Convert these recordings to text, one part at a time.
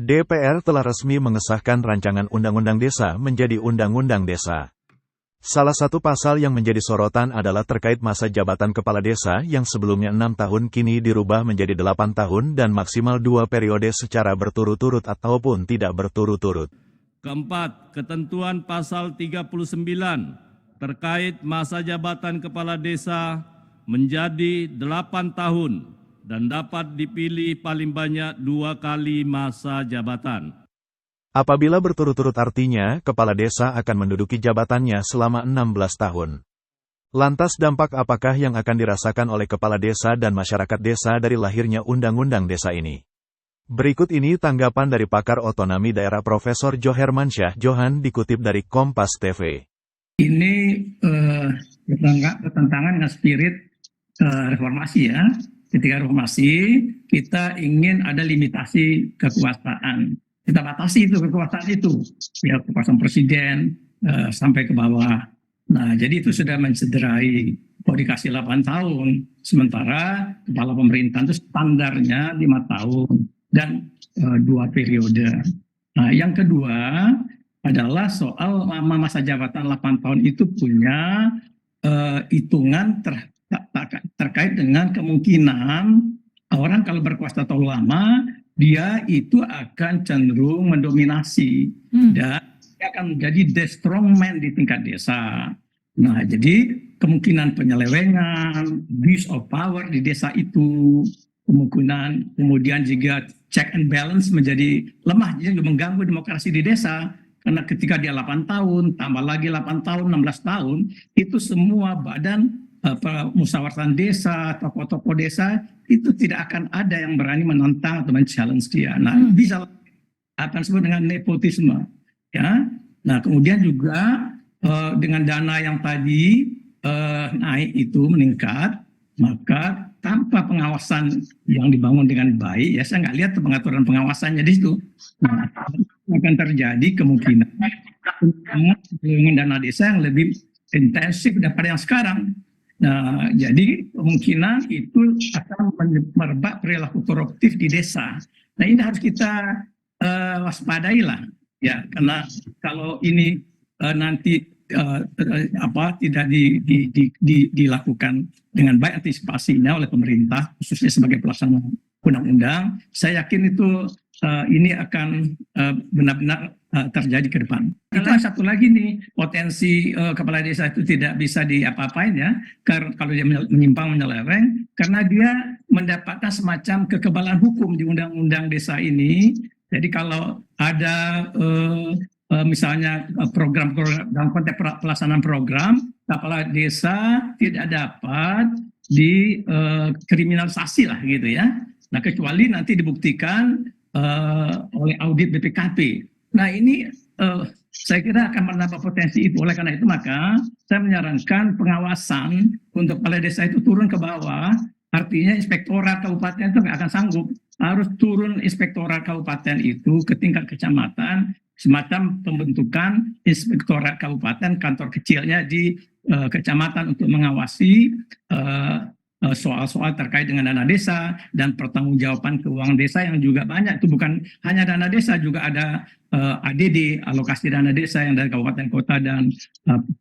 DPR telah resmi mengesahkan rancangan Undang-Undang Desa menjadi Undang-Undang Desa. Salah satu pasal yang menjadi sorotan adalah terkait masa jabatan kepala desa yang sebelumnya 6 tahun kini dirubah menjadi 8 tahun dan maksimal 2 periode secara berturut-turut ataupun tidak berturut-turut. Keempat, ketentuan pasal 39 terkait masa jabatan kepala desa menjadi 8 tahun dan dapat dipilih paling banyak 2 kali masa jabatan. Apabila berturut-turut artinya, kepala desa akan menduduki jabatannya selama 16 tahun. Lantas dampak apakah yang akan dirasakan oleh kepala desa dan masyarakat desa dari lahirnya Undang-Undang Desa ini? Berikut ini tanggapan dari pakar otonomi daerah Profesor Johermansyah Johan dikutip dari Kompas TV. Ini bertentangan dengan spirit reformasi ya. Ketika reformasi, kita ingin ada limitasi kekuasaan. Kita batasi itu kekuasaan itu, ya kekuasaan presiden sampai ke bawah. Nah, jadi itu sudah mencederai. Kalau dikasih 8 tahun, sementara kepala pemerintahan itu standarnya 5 tahun dan 2 periode. Nah, yang kedua adalah soal masa jabatan 8 tahun itu punya hitungan terkait dengan kemungkinan orang kalau berkuasa terlalu lama, dia itu akan cenderung mendominasi dan dia akan menjadi the strong man di tingkat desa. Nah, jadi kemungkinan penyelewengan, abuse of power di desa itu, kemudian juga check and balance menjadi lemah, jadi mengganggu demokrasi di desa. Karena ketika dia 8 tahun, tambah lagi 8 tahun, 16 tahun, itu semua badan musyawaratan desa, tokoh-tokoh desa, itu tidak akan ada yang berani menentang atau men-challenge dia. Nah, bisa akan disebut dengan nepotisme. Ya. Nah, kemudian juga dengan dana yang tadi naik itu meningkat, maka tanpa pengawasan yang dibangun dengan baik, ya saya nggak lihat pengaturan pengawasannya di situ. Nah, akan terjadi kemungkinan dengan dana desa yang lebih intensif daripada yang sekarang. Nah, jadi kemungkinan itu akan merebak perilaku koruptif di desa. Nah, ini harus kita waspadai lah, ya, karena kalau ini nanti tidak dilakukan dengan baik antisipasinya oleh pemerintah, khususnya sebagai pelaksana undang-undang, saya yakin itu ini akan benar-benar terjadi ke depan. Itu satu lagi nih, potensi kepala desa itu tidak bisa diapa-apain ya, kalau dia menyimpang menyeleweng, karena dia mendapatkan semacam kekebalan hukum di undang-undang desa ini. Jadi kalau ada misalnya program dalam konteks pelaksanaan program, kepala desa tidak dapat dikriminalisasi lah gitu ya. Nah, kecuali nanti dibuktikan oleh audit BPKP. Nah, ini saya kira akan menambah potensi itu. Oleh karena itu maka saya menyarankan pengawasan untuk kepala desa itu turun ke bawah. Artinya inspektorat kabupaten itu nggak akan sanggup. Harus turun inspektorat kabupaten itu ke tingkat kecamatan, semacam pembentukan inspektorat kabupaten, kantor kecilnya di kecamatan untuk mengawasi soal-soal terkait dengan dana desa dan pertanggungjawaban keuangan desa yang juga banyak. Itu bukan hanya dana desa, juga ada ADD, alokasi dana desa yang dari kabupaten kota dan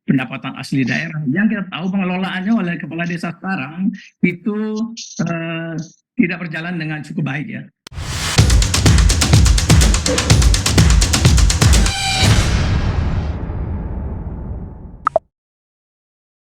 pendapatan asli daerah. Yang kita tahu pengelolaannya oleh kepala desa sekarang itu tidak berjalan dengan cukup baik ya.